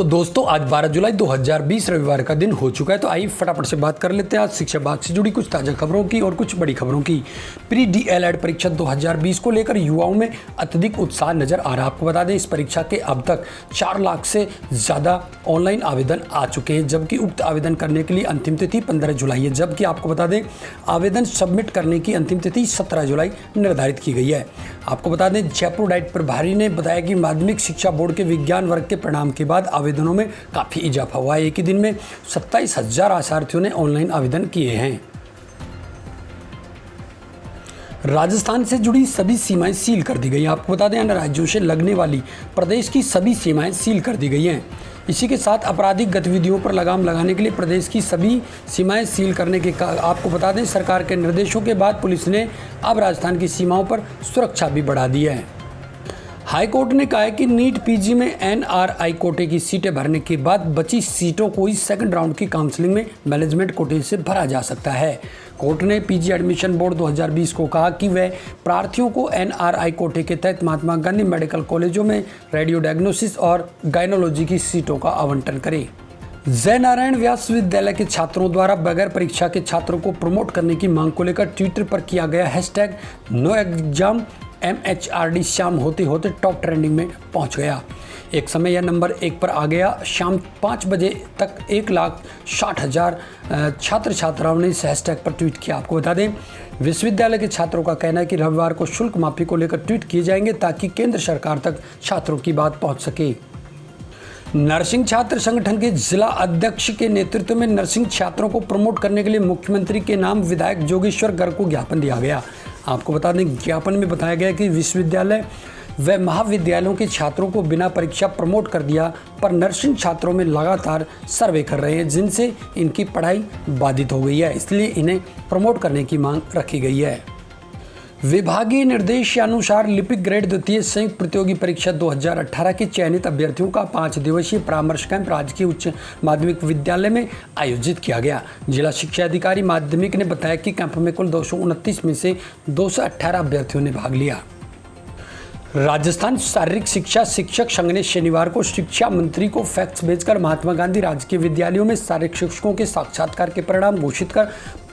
तो दोस्तों आज 12 जुलाई 2020 रविवार का दिन हो चुका है। तो आइए फटाफट से बात कर लेते हैं आज शिक्षा विभाग से जुड़ी कुछ ताज़ा खबरों की और कुछ बड़ी खबरों की। प्री डीएलएड परीक्षा 2020 को लेकर युवाओं में अत्यधिक उत्साह नजर आ रहा है। आपको बता दें इस परीक्षा के अब तक 4 लाख से ज़्यादा ऑनलाइन आवेदन आ चुके हैं, जबकि उक्त आवेदन करने के लिए अंतिम तिथि 15 जुलाई है। जबकि आपको बता दें आवेदन सबमिट करने की अंतिम तिथि 17 जुलाई निर्धारित की गई है। आपको बता दें जयपुर डाइट प्रभारी ने बताया कि माध्यमिक शिक्षा बोर्ड के विज्ञान वर्ग के परिणाम के बाद आवेदनों में काफ़ी इजाफा हुआ है। एक ही दिन में 27,000 आशार्थियों ने ऑनलाइन आवेदन किए हैं। राजस्थान से जुड़ी सभी सीमाएं सील कर दी गई हैं। आपको बता दें अन्य राज्यों से लगने वाली प्रदेश की सभी सीमाएं सील कर दी गई हैं। इसी के साथ आपराधिक गतिविधियों पर लगाम लगाने के लिए प्रदेश की सभी सीमाएं सील करने के आपको बता दें सरकार के निर्देशों के बाद पुलिस ने अब राजस्थान की सीमाओं पर सुरक्षा भी बढ़ा दी है। हाई कोर्ट ने कहा है कि नीट पीजी में एनआरआई कोटे की सीटें भरने के बाद बची सीटों को ही सेकंड राउंड की काउंसलिंग में मैनेजमेंट कोटे से भरा जा सकता है। कोर्ट ने पीजी एडमिशन बोर्ड 2020 को कहा कि वह प्रार्थियों को एनआरआई कोटे के तहत महात्मा गांधी मेडिकल कॉलेजों में रेडियो डायग्नोसिस और गायनोलॉजी की सीटों का आवंटन करे। जय नारायण व्यास विद्यालय के छात्रों द्वारा बगैर परीक्षा के छात्रों को प्रमोट करने की मांग को लेकर ट्विटर पर किया गया हैशटैग नो एग्जाम MHRD शाम होते होते टॉप ट्रेंडिंग में पहुंच गया। एक समय यह नंबर 1 पर आ गया। शाम 5 बजे तक 1,60,000 छात्र छात्राओं ने इस हैशटैग पर ट्वीट किया। आपको बता दें विश्वविद्यालय के छात्रों का कहना है कि रविवार को शुल्क माफी को लेकर ट्वीट किए जाएंगे ताकि केंद्र सरकार तक छात्रों की बात पहुंच सके। नर्सिंग छात्र संगठन के जिला अध्यक्ष के नेतृत्व में नर्सिंग छात्रों को प्रमोट करने के लिए मुख्यमंत्री के नाम विधायक जोगेश्वर गर्ग को ज्ञापन दिया गया। आपको बता दें ज्ञापन में बताया गया कि विश्वविद्यालय व महाविद्यालयों के छात्रों को बिना परीक्षा प्रमोट कर दिया, पर नर्सिंग छात्रों में लगातार सर्वे कर रहे हैं जिनसे इनकी पढ़ाई बाधित हो गई है, इसलिए इन्हें प्रमोट करने की मांग रखी गई है। विभागीय निर्देशानुसार लिपिक ग्रेड द्वितीय संयुक्त प्रतियोगी परीक्षा 2018 के चयनित अभ्यर्थियों का 5 दिवसीय परामर्श कैंप राजकीय उच्च माध्यमिक विद्यालय में आयोजित किया गया। जिला शिक्षा अधिकारी माध्यमिक ने बताया कि कैंप में कुल 229 में से 218 अभ्यर्थियों ने भाग लिया। राजस्थान शारीरिक शिक्षा शिक्षक संघ ने शनिवार को शिक्षा मंत्री को फैक्स भेजकर महात्मा गांधी राजकीय विद्यालयों में शारीरिक शिक्षकों के साक्षात्कार के परिणाम घोषित कर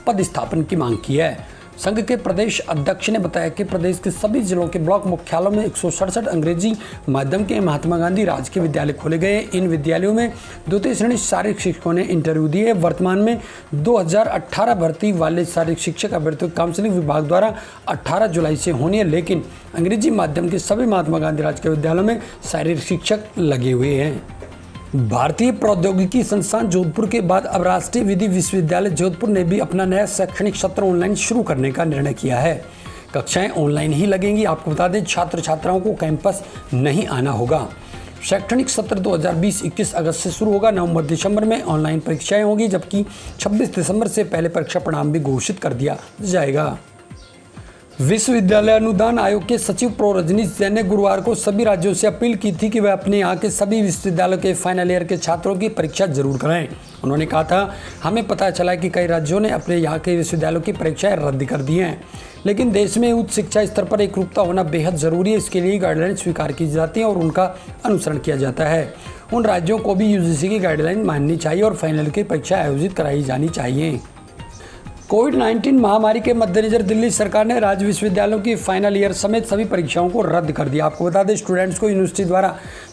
पदस्थापन की मांग की है। संघ के प्रदेश अध्यक्ष ने बताया कि प्रदेश के सभी जिलों के ब्लॉक मुख्यालयों में 167 अंग्रेजी माध्यम के महात्मा गांधी राजकीय विद्यालय खोले गए। इन विद्यालयों में द्वितीय श्रेणी शारीरिक शिक्षकों ने इंटरव्यू दिए। वर्तमान में 2018 भर्ती वाले शारीरिक शिक्षक अभ्यर्थियों काउंसिलिंग विभाग द्वारा 18 जुलाई से होनी है, लेकिन अंग्रेजी माध्यम के सभी महात्मा गांधी राजकीय विद्यालयों में शारीरिक शिक्षक लगे हुए हैं। भारतीय प्रौद्योगिकी संस्थान जोधपुर के बाद अब राष्ट्रीय विधि विश्वविद्यालय जोधपुर ने भी अपना नया शैक्षणिक सत्र ऑनलाइन शुरू करने का निर्णय किया है। कक्षाएं ऑनलाइन ही लगेंगी। आपको बता दें छात्र छात्राओं को कैंपस नहीं आना होगा। शैक्षणिक सत्र 2020-21 अगस्त से शुरू होगा। नवंबर दिसंबर में ऑनलाइन परीक्षाएं होगी, जबकि 26 दिसंबर से पहले परीक्षा परिणाम भी घोषित कर दिया जाएगा। विश्वविद्यालय अनुदान आयोग के सचिव प्रो रजनीश जैन ने गुरुवार को सभी राज्यों से अपील की थी कि वे अपने यहाँ के सभी विश्वविद्यालयों के फाइनल ईयर के छात्रों की परीक्षा जरूर कराएं। उन्होंने कहा था हमें पता चला है कि कई राज्यों ने अपने यहाँ के विश्वविद्यालयों की परीक्षाएं रद्द कर दी हैं, लेकिन देश में उच्च शिक्षा स्तर पर एकरूपता होना बेहद ज़रूरी है। इसके लिए गाइडलाइन स्वीकार की जाती है और उनका अनुसरण किया जाता है। उन राज्यों को भी UGC की गाइडलाइन माननी चाहिए और फाइनल की परीक्षा आयोजित कराई जानी चाहिए। कोविड-19 महामारी के मद्देनजर दिल्ली सरकार ने राज्य विश्वविद्यालयों की फाइनल ईयर समेत सभी परीक्षाओं को रद्द कर दिया। आपको बता दें स्टूडेंट्स को यूनिवर्सिटी द्वारा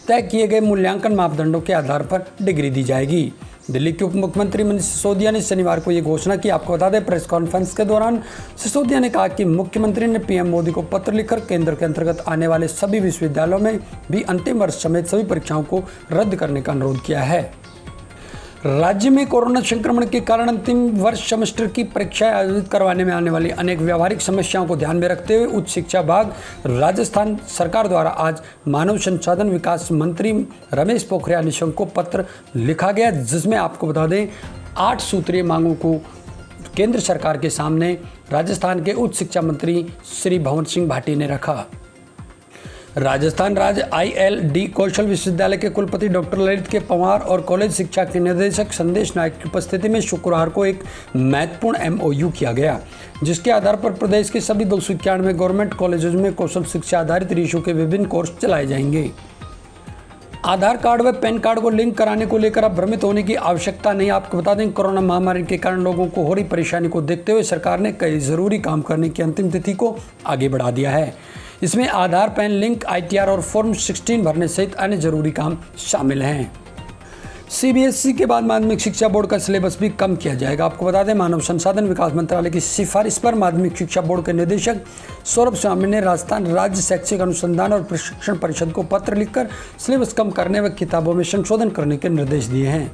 तय किए गए मूल्यांकन मापदंडों के आधार पर डिग्री दी जाएगी। दिल्ली के उप मुख्यमंत्री मनीष सिसोदिया ने शनिवार को ये घोषणा की। आपको बता दें प्रेस कॉन्फ्रेंस के दौरान सिसोदिया ने कहा कि मुख्यमंत्री ने PM मोदी को पत्र लिखकर केंद्र के अंतर्गत आने वाले सभी विश्वविद्यालयों में भी अंतिम वर्ष समेत सभी परीक्षाओं को रद्द करने का अनुरोध किया है। राज्य में कोरोना संक्रमण के कारण अंतिम वर्ष सेमेस्टर की परीक्षाएं आयोजित करवाने में आने वाली अनेक व्यावहारिक समस्याओं को ध्यान में रखते हुए उच्च शिक्षा विभाग राजस्थान सरकार द्वारा आज मानव संसाधन विकास मंत्री रमेश पोखरियाल निशंक को पत्र लिखा गया, जिसमें आपको बता दें 8 सूत्रीय मांगों को केंद्र सरकार के सामने राजस्थान के उच्च शिक्षा मंत्री श्री भंवर सिंह भाटी ने रखा। राजस्थान राज्य ILD कौशल विश्वविद्यालय के कुलपति डॉक्टर ललित के पंवार और कॉलेज शिक्षा के निदेशक संदेश नायक की उपस्थिति में शुक्रवार को एक महत्वपूर्ण MOU किया गया, जिसके आधार पर प्रदेश के सभी 291 गवर्नमेंट कॉलेजों में कौशल शिक्षा आधारित रेशो के विभिन्न कोर्स चलाए जाएंगे। आधार कार्ड व पैन कार्ड को लिंक कराने को लेकर अब भ्रमित होने की आवश्यकता नहीं। आपको बता दें, कोरोना महामारी के कारण लोगों को हो रही परेशानी को देखते हुए सरकार ने कई ज़रूरी काम करने की अंतिम तिथि को आगे बढ़ा दिया है। इसमें आधार, पैन लिंक, ITR और फॉर्म 16 भरने सहित अन्य जरूरी काम शामिल हैं। CBSE के बाद माध्यमिक शिक्षा बोर्ड का सिलेबस भी कम किया जाएगा। आपको बता दें, मानव संसाधन विकास मंत्रालय की सिफारिश पर माध्यमिक शिक्षा बोर्ड के निदेशक सौरभ स्वामी ने राजस्थान राज्य शैक्षिक अनुसंधान और प्रशिक्षण परिषद को पत्र लिखकर सिलेबस कम करने व किताबों में संशोधन करने के निर्देश दिए हैं।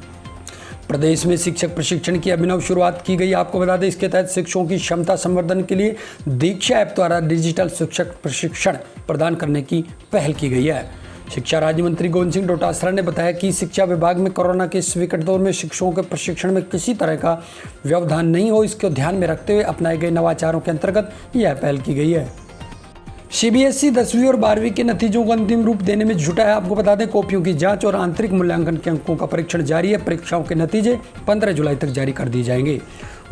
प्रदेश में शिक्षक प्रशिक्षण की अभिनव शुरुआत की गई। आपको बता दें, इसके तहत शिक्षकों की क्षमता संवर्धन के लिए दीक्षा ऐप द्वारा डिजिटल शिक्षक प्रशिक्षण प्रदान करने की पहल की गई है। शिक्षा राज्य मंत्री गोविंद सिंह डोटासरा ने बताया कि शिक्षा विभाग में कोरोना के इस विकट दौर में शिक्षकों के प्रशिक्षण में किसी तरह का व्यवधान नहीं हो, इसको ध्यान में रखते हुए अपनाए गए नवाचारों के अंतर्गत यह पहल की गई है। CBSE 10वीं और 12वीं के नतीजों को अंतिम रूप देने में जुटा है। आपको बता दें, कॉपियों की जांच और आंतरिक मूल्यांकन के अंकों का परीक्षण जारी है। परीक्षाओं के नतीजे 15 जुलाई तक जारी कर दिए जाएंगे।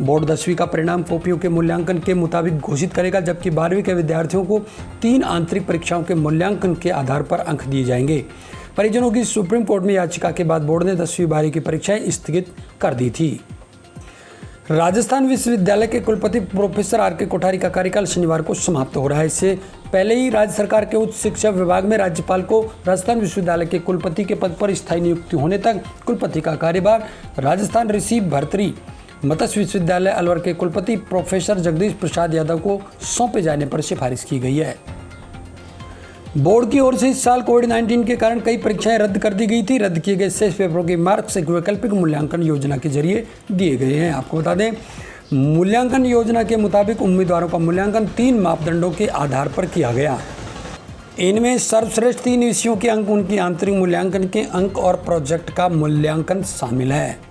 बोर्ड 10वीं का परिणाम कॉपियों के मूल्यांकन के मुताबिक घोषित करेगा, जबकि 12वीं के विद्यार्थियों को 3 आंतरिक परीक्षाओं के मूल्यांकन के आधार पर अंक दिए जाएंगे। परिजनों की सुप्रीम कोर्ट में याचिका के बाद बोर्ड ने 10वीं 12वीं की परीक्षाएं स्थगित कर दी थी। राजस्थान विश्वविद्यालय के कुलपति प्रोफेसर RK कोठारी का कार्यकाल शनिवार को समाप्त हो रहा है। इससे पहले ही राज्य सरकार के उच्च शिक्षा विभाग में राज्यपाल को राजस्थान विश्वविद्यालय के कुलपति के पद पर स्थायी नियुक्ति होने तक कुलपति का कार्यभार राजस्थान ऋषि भर्तृहरि मत्स्य विश्वविद्यालय अलवर के कुलपति प्रोफेसर जगदीश प्रसाद यादव को सौंपे जाने पर सिफारिश की गई है। बोर्ड की ओर से इस साल कोविड-19 के कारण कई परीक्षाएं रद्द कर दी गई थी। रद्द किए गए शेष पेपरों के मार्क्स एक वैकल्पिक मूल्यांकन योजना के जरिए दिए गए हैं। आपको बता दें, मूल्यांकन योजना के मुताबिक उम्मीदवारों का मूल्यांकन 3 मापदंडों के आधार पर किया गया। इनमें सर्वश्रेष्ठ 3 विषयों के अंक, उनकी आंतरिक मूल्यांकन के अंक और प्रोजेक्ट का मूल्यांकन शामिल है।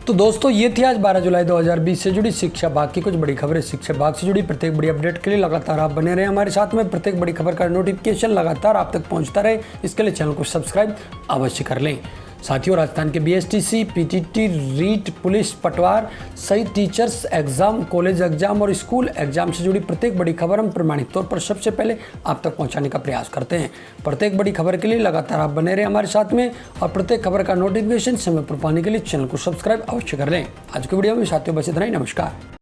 तो दोस्तों, ये थी आज 12 जुलाई 2020 से जुड़ी शिक्षा विभाग की कुछ बड़ी खबरें। शिक्षा विभाग से जुड़ी प्रत्येक बड़ी अपडेट के लिए लगातार आप बने रहे हमारे साथ में। प्रत्येक बड़ी खबर का नोटिफिकेशन लगातार आप तक पहुंचता रहे, इसके लिए चैनल को सब्सक्राइब अवश्य कर लें। साथियों, राजस्थान के BSTC, PTT, रीट, पुलिस, पटवार सहित टीचर्स एग्जाम, कॉलेज एग्जाम और स्कूल एग्जाम से जुड़ी प्रत्येक बड़ी खबर हम प्रमाणित तौर पर सबसे पहले आप तक पहुंचाने का प्रयास करते हैं। प्रत्येक बड़ी खबर के लिए लगातार आप बने रहे हमारे साथ में और प्रत्येक खबर का नोटिफिकेशन समय पर पाने के लिए चैनल को सब्सक्राइब अवश्य कर लें। आज की वीडियो में साथियों बस इतना ही। नमस्कार।